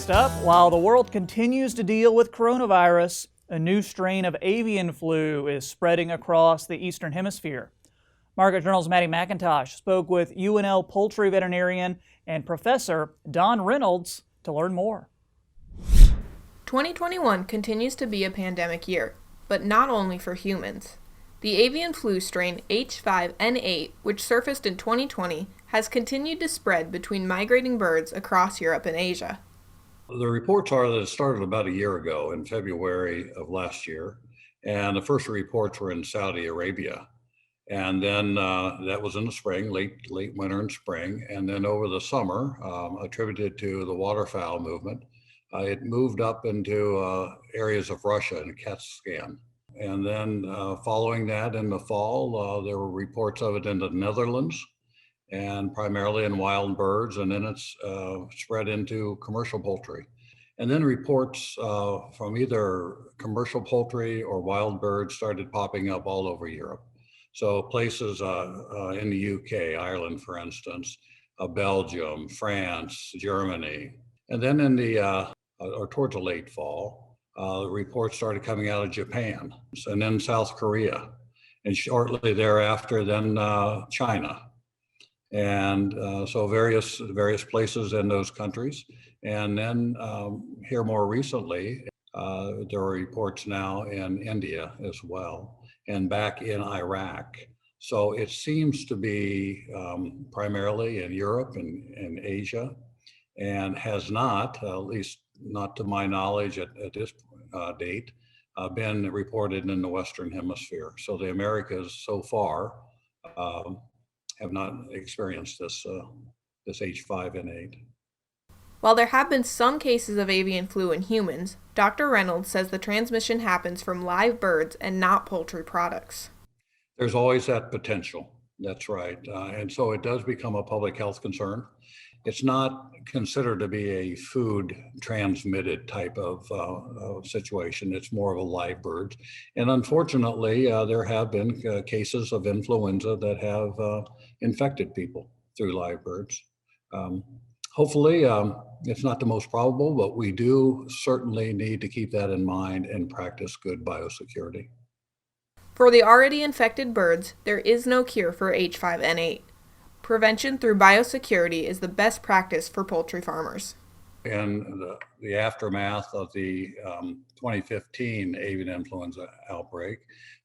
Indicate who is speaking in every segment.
Speaker 1: Next up, while the world continues to deal with coronavirus, a new strain of avian flu is spreading across the Eastern Hemisphere. Market Journal's Maddie McIntosh spoke with UNL Poultry Veterinarian and Professor Don Reynolds to learn more.
Speaker 2: 2021 continues to be a pandemic year, but not only for humans. The avian flu strain H5N8, which surfaced in 2020, has continued to spread between migrating birds across Europe and Asia.
Speaker 3: The reports are that it started about a year ago in February of last year, and the first reports were in Saudi Arabia. And then that was in the spring, late winter and spring, and then over the summer, attributed to the waterfowl movement, it moved up into areas of Russia and Kazakhstan. And then following that in the fall, there were reports of it in the Netherlands and primarily in wild birds, and then it's spread into commercial poultry. And then reports from either commercial poultry or wild birds started popping up all over Europe. So places in the UK, Ireland, for instance, Belgium, France, Germany. And then in the, or towards the late fall, the reports started coming out of Japan, and then South Korea, and shortly thereafter, then China. And so various places in those countries. And then here more recently, there are reports now in India as well, and back in Iraq. So it seems to be primarily in Europe and Asia, and has not, at least not to my knowledge at this date, been reported in the Western Hemisphere. So the Americas so far have not experienced this H5N8.
Speaker 2: While there have been some cases of avian flu in humans, Dr. Reynolds says the transmission happens from live birds and not poultry products.
Speaker 3: There's always that potential. That's right. And so it does become a public health concern. It's not considered to be a food transmitted type of situation. It's more of a live bird. And unfortunately, there have been cases of influenza that have infected people through live birds. Hopefully, it's not the most probable, but we do certainly need to keep that in mind and practice good biosecurity.
Speaker 2: For the already infected birds, there is no cure for H5N8. Prevention through biosecurity is the best practice for poultry farmers.
Speaker 3: In the aftermath of the 2015 avian influenza outbreak,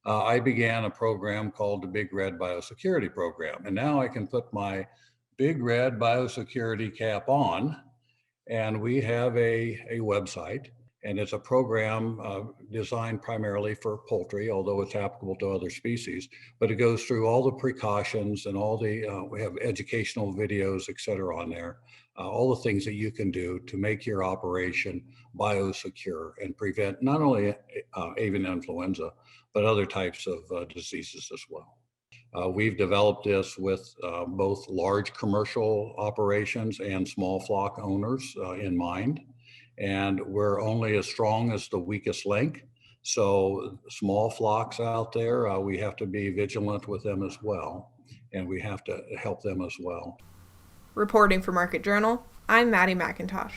Speaker 3: I began a program called the Big Red Biosecurity Program. And now I can put my Big Red Biosecurity cap on, and we have a website. And it's a program designed primarily for poultry, although it's applicable to other species. But it goes through all the precautions and all the, we have educational videos, et cetera, on there. All the things that you can do to make your operation biosecure and prevent not only avian influenza, but other types of diseases as well. We've developed this with both large commercial operations and small flock owners in mind. And we're only as strong as the weakest link. So small flocks out there, we have to be vigilant with them as well. And we have to help them as well.
Speaker 2: Reporting for Market Journal, I'm Maddie McIntosh.